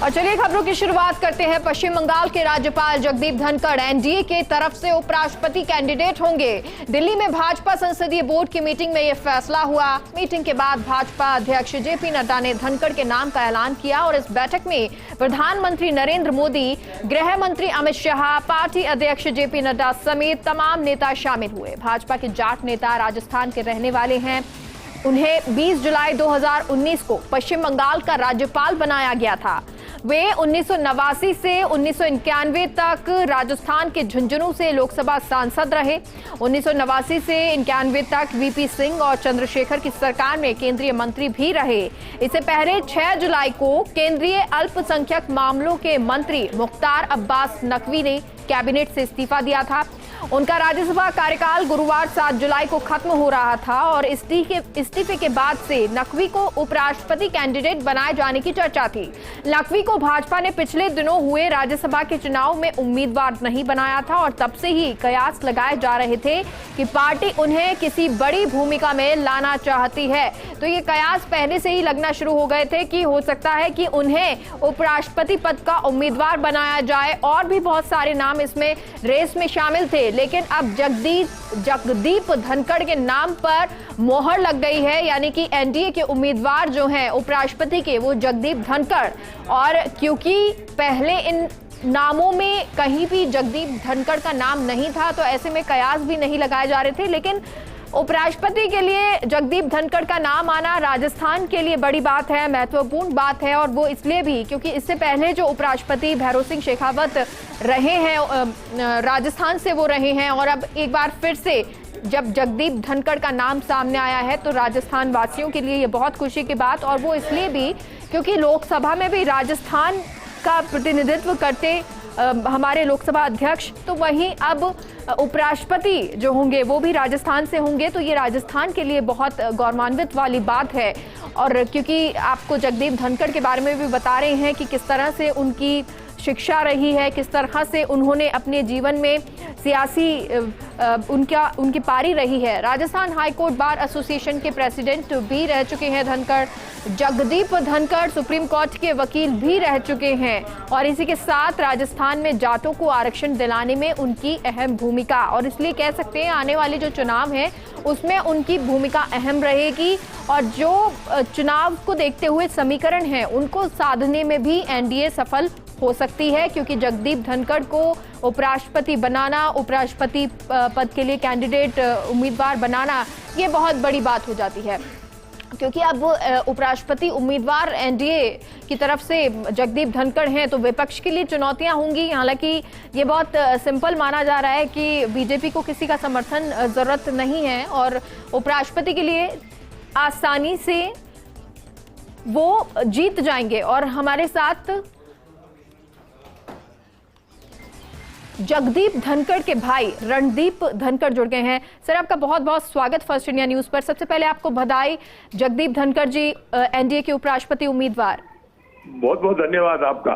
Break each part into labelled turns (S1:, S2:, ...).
S1: और चलिए खबरों की शुरुआत करते हैं। पश्चिम बंगाल के राज्यपाल जगदीप धनखड़ एनडीए के तरफ से उपराष्ट्रपति कैंडिडेट होंगे। दिल्ली में भाजपा संसदीय बोर्ड की मीटिंग में यह फैसला हुआ। मीटिंग के बाद भाजपा अध्यक्ष जेपी नड्डा ने धनखड़ के नाम का ऐलान किया और इस बैठक में प्रधानमंत्री नरेंद्र मोदी, गृह मंत्री अमित शाह, पार्टी अध्यक्ष जेपी नड्डा समेत तमाम नेता शामिल हुए। भाजपा के जाट नेता राजस्थान के रहने वाले हैं। उन्हें 20 जुलाई 2019 को पश्चिम बंगाल का राज्यपाल बनाया गया था। वे 1989 से 1991 तक राजस्थान के झुंझुनू से लोकसभा सांसद रहे। 1989 से 91 तक वीपी सिंह और चंद्रशेखर की सरकार में केंद्रीय मंत्री भी रहे। इससे पहले 6 जुलाई को केंद्रीय अल्पसंख्यक मामलों के मंत्री मुख्तार अब्बास नकवी ने कैबिनेट से इस्तीफा दिया था। उनका राज्यसभा कार्यकाल गुरुवार 7 जुलाई को खत्म हो रहा था और इस्तीफे के बाद से नकवी को उपराष्ट्रपति कैंडिडेट बनाए जाने की चर्चा थी। नकवी को भाजपा ने पिछले दिनों हुए राज्यसभा के चुनाव में उम्मीदवार नहीं बनाया था और तब से ही कयास लगाए जा रहे थे कि पार्टी उन्हें किसी बड़ी भूमिका में लाना चाहती है। तो ये कयास पहले से ही लगना शुरू हो गए थे कि हो सकता है कि उन्हें उपराष्ट्रपति पद का उम्मीदवार बनाया जाए। और भी बहुत सारे नाम इसमें रेस में शामिल थे, लेकिन अब जगदीप धनखड़ के नाम पर मोहर लग गई है, यानी कि एनडीए के उम्मीदवार जो हैं उपराष्ट्रपति के, वो जगदीप धनखड़। और क्योंकि पहले इन नामों में कहीं भी जगदीप धनखड़ का नाम नहीं था, तो ऐसे में कयास भी नहीं लगाए जा रहे थे। लेकिन उपराष्ट्रपति के लिए जगदीप धनखड़ का नाम आना राजस्थान के लिए बड़ी बात है, महत्वपूर्ण बात है। और वो इसलिए भी क्योंकि इससे पहले जो उपराष्ट्रपति भैरों सिंह शेखावत रहे हैं, राजस्थान से वो रहे हैं। और अब एक बार फिर से जब जगदीप धनखड़ का नाम सामने आया है तो राजस्थान वासियों के लिए ये बहुत खुशी की बात। और वो इसलिए भी क्योंकि लोकसभा में भी राजस्थान का प्रतिनिधित्व करते हमारे लोकसभा अध्यक्ष, तो वहीं अब उपराष्ट्रपति जो होंगे वो भी राजस्थान से होंगे। तो ये राजस्थान के लिए बहुत गौरवान्वित वाली बात है। और क्योंकि आपको जगदीप धनखड़ के बारे में भी बता रहे हैं कि किस तरह से उनकी शिक्षा रही है, किस तरह से उन्होंने अपने जीवन में सियासी उनकी पारी रही है। राजस्थान हाईकोर्ट बार एसोसिएशन के प्रेसिडेंट भी रह चुके हैं धनखड़। जगदीप धनखड़ सुप्रीम कोर्ट के वकील भी रह चुके हैं। और इसी के साथ राजस्थान में जाटों को आरक्षण दिलाने में उनकी अहम भूमिका, और इसलिए कह सकते हैं आने वाले जो चुनाव हैं उसमें उनकी भूमिका अहम रहेगी। और जो चुनाव को देखते हुए समीकरण हैं उनको साधने में भी एनडीए सफल हो सकती है, क्योंकि जगदीप धनखड़ को उपराष्ट्रपति बनाना, उपराष्ट्रपति पद के लिए कैंडिडेट उम्मीदवार बनाना, ये बहुत बड़ी बात हो जाती है। क्योंकि अब उपराष्ट्रपति उम्मीदवार एनडीए की तरफ से जगदीप धनखड़ हैं, तो विपक्ष के लिए चुनौतियां होंगी। हालांकि ये बहुत सिंपल माना जा रहा है कि बीजेपी को किसी का समर्थन जरूरत नहीं है और उपराष्ट्रपति के लिए आसानी से वो जीत जाएंगे। और हमारे साथ जगदीप धनखड़ के भाई रणदीप धनखड़ जुड़ गए हैं। सर, आपका बहुत बहुत स्वागत फर्स्ट इंडिया न्यूज पर। सबसे पहले आपको बधाई, जगदीप धनखड़ जी एनडीए के उपराष्ट्रपति उम्मीदवार।
S2: बहुत बहुत धन्यवाद आपका।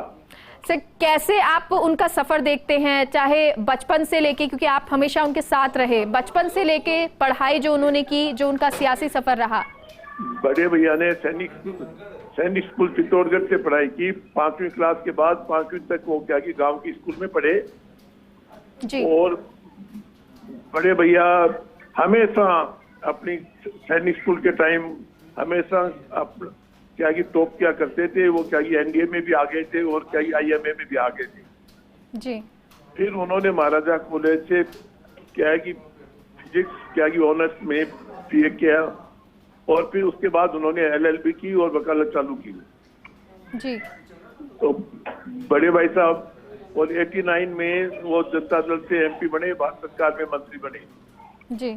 S1: सर, कैसे आप उनका सफर देखते हैं, चाहे बचपन से लेके, क्योंकि आप हमेशा उनके साथ रहे, बचपन से लेके पढ़ाई जो उन्होंने की, जो उनका सियासी सफर रहा?
S2: बड़े भैया ने सैनिक स्कूल चित्तौड़गढ़ से पढ़ाई की। 5वीं क्लास के बाद 5वीं तक वो क्या कि गांव की स्कूल में पढ़े जी। और बड़े भैया हमेशा अपनी सैनिक स्कूल के टाइम हमेशा क्या कि टॉप क्या करते थे। वो क्या कि एनडीए में भी आ गए थे और क्या कि आईएमए में भी आ गए थे जी। फिर उन्होंने महाराजा कॉलेज से क्या है कि फिजिक्स क्या कि ऑनर्स में बीए किया और फिर उसके बाद उन्होंने एलएलबी की और वकालत चालू की जी। तो बड़े भाई साहब और 89 में वो जनता दल से एमपी बने, भारत सरकार में मंत्री बने जी।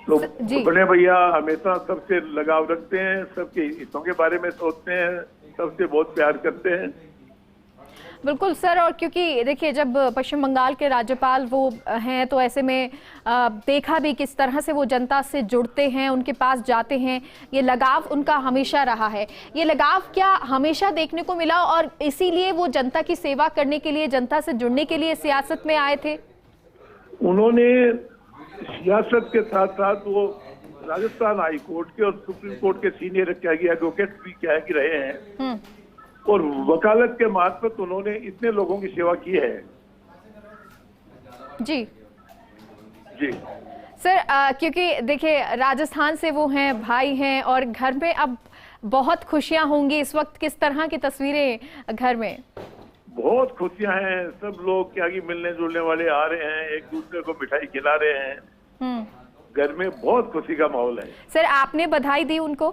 S2: तो बड़े भैया हमेशा सबसे लगाव रखते हैं, सबके हितों के बारे में सोचते हैं, सबसे बहुत प्यार करते हैं।
S1: बिल्कुल सर। और क्योंकि देखिए जब पश्चिम बंगाल के राज्यपाल वो हैं, तो ऐसे में देखा भी किस तरह से वो जनता से जुड़ते हैं, उनके पास जाते हैं। ये लगाव उनका हमेशा रहा है। ये लगाव क्या हमेशा देखने को मिला और इसीलिए वो जनता की सेवा करने के लिए, जनता से जुड़ने के लिए सियासत में आए थे?
S2: उन्होंने सियासत के साथ साथ वो राजस्थान हाई कोर्ट के और सुप्रीम कोर्ट के सीनियर क्या एडवोकेट भी क्या है कि रहे हैं। और वकालत के मार्फत उन्होंने इतने लोगों की सेवा की है।
S1: जी
S2: जी
S1: सर, क्योंकि देखिए राजस्थान से वो हैं, भाई हैं, और घर में अब बहुत खुशियां होंगी इस वक्त। किस तरह की तस्वीरें घर में?
S2: बहुत खुशियां हैं, सब लोग क्या कि मिलने जुलने वाले आ रहे हैं, एक दूसरे को मिठाई खिला रहे हैं। घर में बहुत खुशी का माहौल है।
S1: सर, आपने बधाई दी उनको?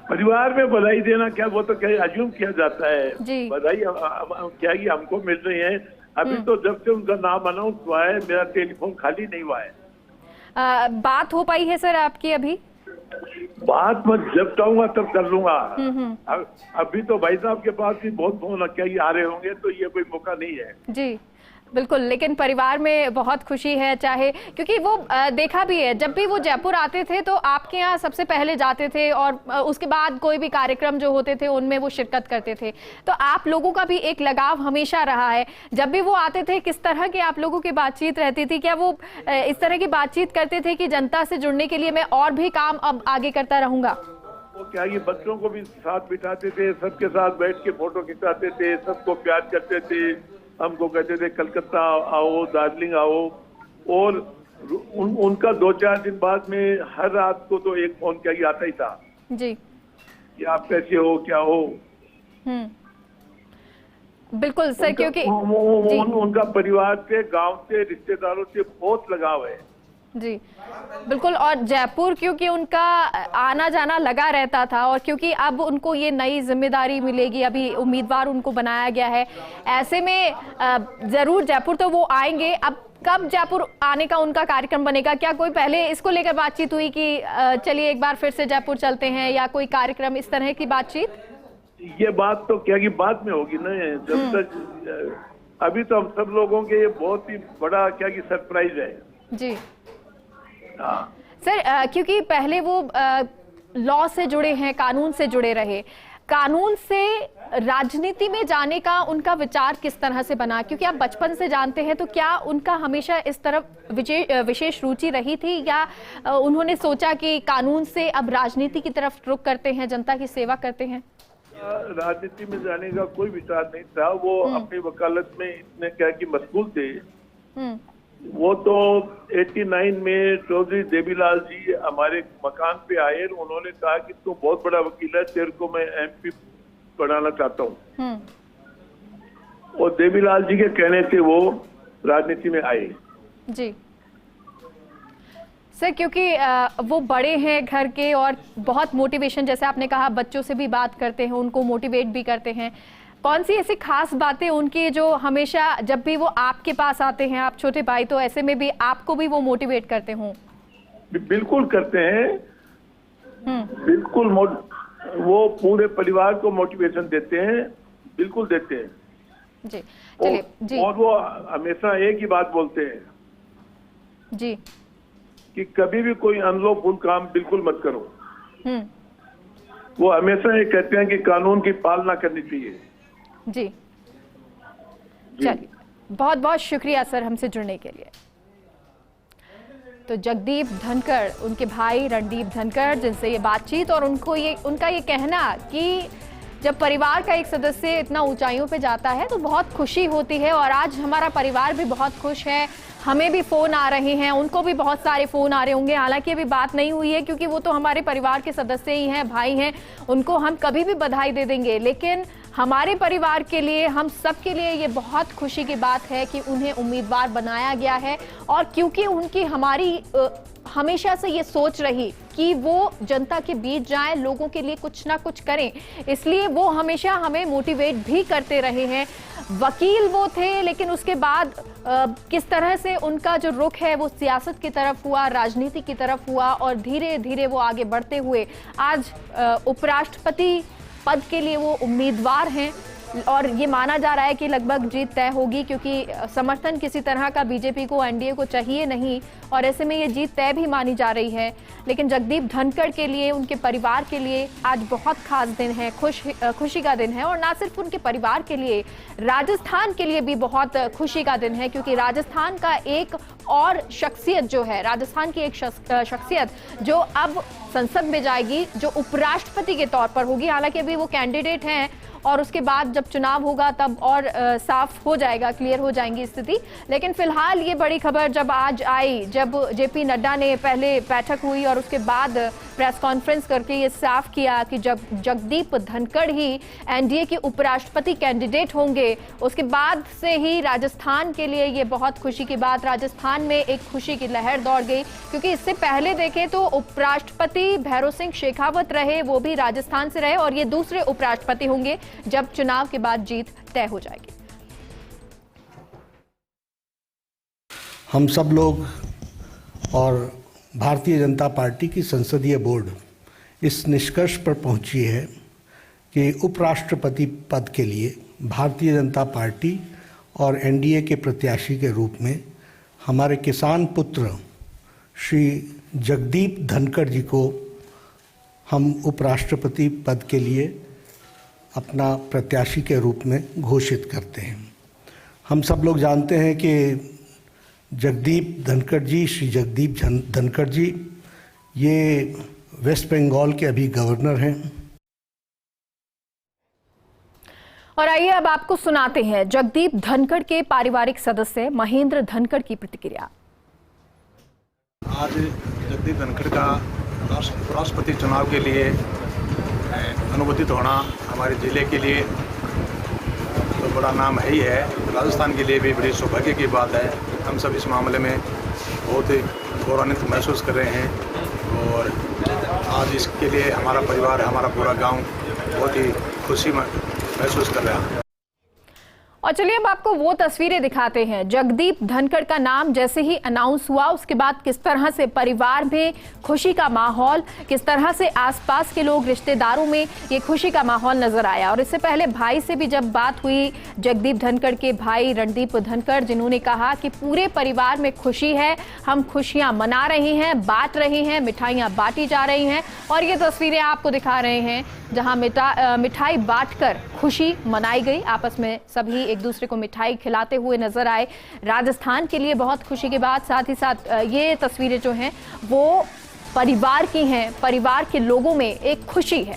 S2: परिवार में बधाई देना क्या, वो तो क्या अज्यूम किया जाता है।
S1: जी।
S2: बधाई क्या कि हमको मिल रही है। अभी तो जब से उनका नाम अनाउंस हुआ है मेरा टेलीफोन खाली नहीं हुआ है।
S1: बात हो पाई है सर आपकी अभी?
S2: बात मैं जब चाहूंगा तब कर लूंगा। अभी तो भाई साहब के पास भी बहुत फोन क्या ही आ रहे होंगे, तो ये कोई मौका नहीं है।
S1: जी बिल्कुल, लेकिन परिवार में बहुत खुशी है, चाहे क्योंकि वो देखा भी है जब भी वो जयपुर आते थे तो आपके यहाँ सबसे पहले जाते थे और उसके बाद कोई भी कार्यक्रम जो होते थे उनमें वो शिरकत करते थे। तो आप लोगों का भी एक लगाव हमेशा रहा है। जब भी वो आते थे किस तरह की आप लोगों की बातचीत रहती थी? क्या वो इस तरह की बातचीत करते थे कि जनता से जुड़ने के लिए मैं और भी काम अब आगे करता रहूंगा?
S2: वो क्या ये बच्चों को भी साथ बिठाते थे, सबके साथ बैठ के फोटो खिंचाते थे, सबको प्यार करते थे। हमको कहते थे कलकत्ता आओ, दार्जिलिंग आओ। और उनका 2-4 दिन बाद में हर रात को तो एक फोन क्या ही आता ही था
S1: जी
S2: कि आप कैसे हो, क्या हो।
S1: बिल्कुल सर, क्योंकि
S2: उनका परिवार से, गांव से, रिश्तेदारों से बहुत लगाव है।
S1: जी बिल्कुल, और जयपुर क्योंकि उनका आना जाना लगा रहता था, और क्योंकि अब उनको ये नई जिम्मेदारी मिलेगी, अभी उम्मीदवार उनको बनाया गया है, ऐसे में जरूर जयपुर तो वो आएंगे। अब कब जयपुर आने का उनका कार्यक्रम बनेगा? क्या कोई पहले इसको लेकर बातचीत हुई कि चलिए एक बार फिर से जयपुर चलते हैं, या कोई कार्यक्रम इस तरह की बातचीत?
S2: ये बात तो क्या कि बाद में होगी ना, जब तक अभी तो हम सब लोगों के ये बहुत ही बड़ा क्या कि सरप्राइज है।
S1: जी
S2: हाँ
S1: सर, क्योंकि पहले वो लॉ से जुड़े हैं, कानून से जुड़े रहे, कानून से राजनीति में जाने का उनका विचार किस तरह से बना? क्योंकि आप बचपन से जानते हैं, तो क्या उनका हमेशा इस तरफ विशेष रुचि रही थी, या उन्होंने सोचा कि कानून से अब राजनीति की तरफ रुख करते हैं, जनता की सेवा करते हैं?
S2: राजनीति में जाने का कोई विचार नहीं था। वो अपनी वकालत में इतने क्या कि मशगूल थे। वो तो 89 में चौधरी देवीलाल जी हमारे मकान पे आए, उन्होंने कहा कि तू बहुत बड़ा वकील है, तेरे को मैं MP बनाना चाहता हूँ। और देवीलाल जी के कहने से वो राजनीति में आए।
S1: जी सर, क्योंकि वो बड़े हैं घर के, और बहुत मोटिवेशन, जैसे आपने कहा, बच्चों से भी बात करते हैं, उनको मोटिवेट भी करते हैं। कौन सी ऐसी खास बातें उनकी जो हमेशा जब भी वो आपके पास आते हैं, आप छोटे भाई, तो ऐसे में भी आपको भी वो मोटिवेट करते हों?
S2: बिल्कुल करते हैं। बिल्कुल वो पूरे परिवार को मोटिवेशन देते हैं, बिल्कुल देते हैं।
S1: जी चलिए। जी,
S2: और वो हमेशा एक ही बात बोलते हैं
S1: जी
S2: कि कभी भी कोई अनलॉफुल काम बिल्कुल मत करो। वो हमेशा ये कहते हैं कि कानून की पालना करनी चाहिए।
S1: जी चलिए, बहुत बहुत शुक्रिया सर हमसे जुड़ने के लिए। तो जगदीप धनखड़, उनके भाई रणदीप धनखड़, जिनसे ये बातचीत, और उनका ये कहना कि जब परिवार का एक सदस्य इतना ऊंचाइयों पे जाता है तो बहुत खुशी होती है। और आज हमारा परिवार भी बहुत खुश है, हमें भी फोन आ रहे हैं, उनको भी बहुत सारे फोन आ रहे होंगे। हालांकि अभी बात नहीं हुई है, क्योंकि वो तो हमारे परिवार के सदस्य ही हैं, भाई हैं, उनको हम कभी भी बधाई दे देंगे। लेकिन हमारे परिवार के लिए, हम सब के लिए ये बहुत खुशी की बात है कि उन्हें उम्मीदवार बनाया गया है। और क्योंकि उनकी हमारी हमेशा से ये सोच रही कि वो जनता के बीच जाएं, लोगों के लिए कुछ ना कुछ करें, इसलिए वो हमेशा हमें मोटिवेट भी करते रहे हैं। वकील वो थे, लेकिन उसके बाद किस तरह से उनका जो रुख है वो सियासत की तरफ हुआ, राजनीति की तरफ हुआ, और धीरे धीरे वो आगे बढ़ते हुए आज उपराष्ट्रपति पद के लिए वो उम्मीदवार हैं। और ये माना जा रहा है कि लगभग जीत तय होगी, क्योंकि समर्थन किसी तरह का बीजेपी को, एनडीए को चाहिए नहीं, और ऐसे में ये जीत तय भी मानी जा रही है। लेकिन जगदीप धनखड़ के लिए, उनके परिवार के लिए आज बहुत खास दिन है, खुशी का दिन है। और ना सिर्फ उनके परिवार के लिए, राजस्थान के लिए भी बहुत खुशी का दिन है, क्योंकि राजस्थान का एक और शख्सियत जो है, राजस्थान की एक शख्सियत जो अब संसद में जाएगी, जो उपराष्ट्रपति के तौर पर होगी। हालांकि अभी वो कैंडिडेट हैं और उसके बाद जब चुनाव होगा तब और साफ हो जाएगा, क्लियर हो जाएंगी स्थिति। लेकिन फिलहाल ये बड़ी खबर जब आज आई, जब जेपी नड्डा ने पहले बैठक हुई और उसके बाद प्रेस कॉन्फ्रेंस करके ये साफ किया कि जब जगदीप धनखड़ ही एनडीए के उपराष्ट्रपति कैंडिडेट होंगे, उसके बाद से ही राजस्थान के लिए ये बहुत खुशी की बात, राजस्थान में एक खुशी की लहर दौड़ गई। क्योंकि इससे पहले देखें तो उपराष्ट्रपति भैरों सिंह शेखावत रहे, वो भी राजस्थान से रहे, और ये दूसरे उपराष्ट्रपति होंगे जब चुनाव के बाद जीत तय हो जाएगी।
S3: हम सब लोग और भारतीय जनता पार्टी की संसदीय बोर्ड इस निष्कर्ष पर पहुंची है कि उपराष्ट्रपति पद के लिए भारतीय जनता पार्टी और एनडीए के प्रत्याशी के रूप में हमारे किसान पुत्र श्री जगदीप धनखड़ जी को हम उपराष्ट्रपति पद के लिए अपना प्रत्याशी के रूप में घोषित करते हैं। हम सब लोग जानते हैं कि जगदीप धनखड़ जी, श्री जगदीप धनखड़ जी, ये वेस्ट बंगाल के अभी गवर्नर हैं।
S1: और आइए अब आपको सुनाते हैं जगदीप धनखड़ के पारिवारिक सदस्य महेंद्र धनखड़ की प्रतिक्रिया।
S4: आज जगदीप धनखड़ का राष्ट्रपति चुनाव के लिए अनुमोदित होना हमारे जिले के लिए तो बड़ा नाम है ही है, राजस्थान के लिए भी बड़ी सौभाग्य की बात है। हम सब इस मामले में बहुत ही गौरवान्वित महसूस कर रहे हैं और आज इसके लिए हमारा परिवार, हमारा पूरा गांव बहुत ही खुशी महसूस कर रहा है।
S1: और चलिए अब आपको वो तस्वीरें दिखाते हैं। जगदीप धनखड़ का नाम जैसे ही अनाउंस हुआ, उसके बाद किस तरह से परिवार में खुशी का माहौल, किस तरह से आसपास के लोग, रिश्तेदारों में ये खुशी का माहौल नजर आया। और इससे पहले भाई से भी जब बात हुई, जगदीप धनखड़ के भाई रणदीप धनखड़, जिन्होंने कहा कि पूरे परिवार में खुशी है, हम खुशियां मना रहे हैं, बांट रहे हैं, मिठाइयां बांटी जा रही हैं। और ये तस्वीरें आपको दिखा रहे हैं जहां मिठाई बांटकर खुशी मनाई गई। आपस में सभी एक दूसरे को मिठाई खिलाते हुए नजर आए। राजस्थान के लिए बहुत खुशी की बात। साथ ही साथ ये तस्वीरें जो हैं वो परिवार की हैं, परिवार के लोगों में एक खुशी है।